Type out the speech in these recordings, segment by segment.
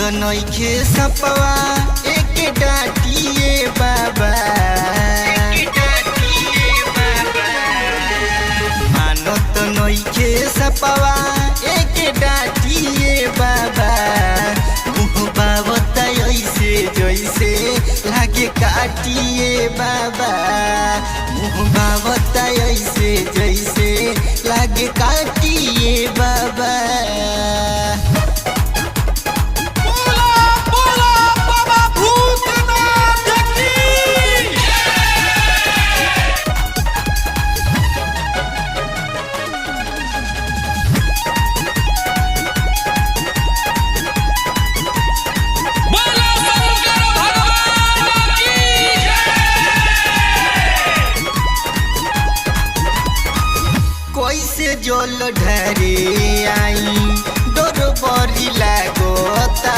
तो नइखे सपवा एक डाटिए बाबा, मानो तो नइखे सपवा एक डाटिए बाबा। मुँह बाबता ऐसे जैसे लागे काटिए बाबा, मुँह बाबता ऐसे जैसे लागे काटिए बाबा। कैसे जल ढारे आई डर बड़ी लागता,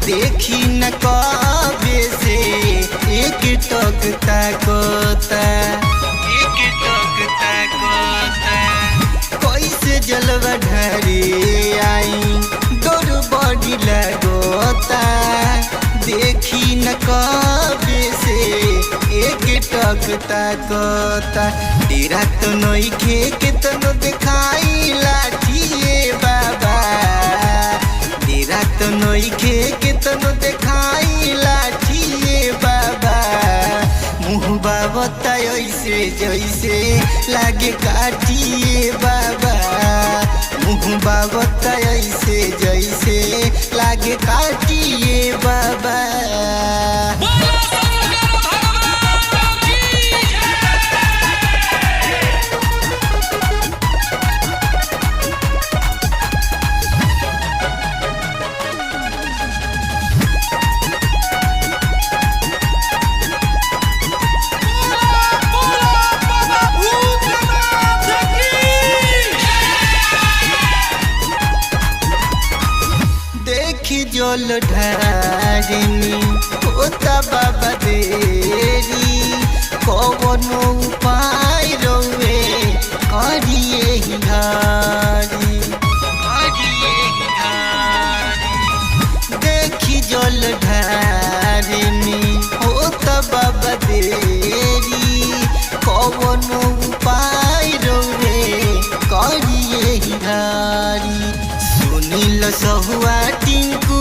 देखी न कबे से एक टक ताकता, एक टक ताकता। कैसे जलवा ढारे आई डर बड़ी लागता, देखी न कबे से एक टक ताकता। तेरा तो नइखे केतनो देखाई लाठिए बाबा, तेरा तो नइखे केतनो देखाई लाठिए बाबा। मुँह बाबता ऐसे जैसे लागे काटिए बाबा, मुँह बाबता ऐसे जैसे लागे काटिए बाबा। जल ढारिनी होता बाबा देरी, कवनो उपाय रउए करिए ही घारी, करिए ही घारी। देखी जल ढारिनी होता बाबा देरी, कवनो उपाय रउए करिए ही घारी। सुनील सहुआ टिंकू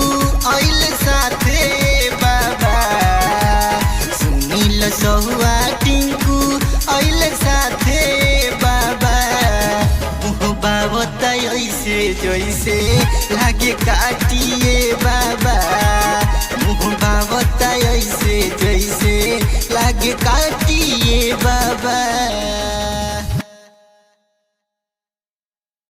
आइल साथे बाबा, सुनील सहुआ टिंकू आइल साथे बाबा। मुँह बाबता ऐसे जैसे लागे काटिए बाबा, मुँह बाबता ऐसे जैसे लागे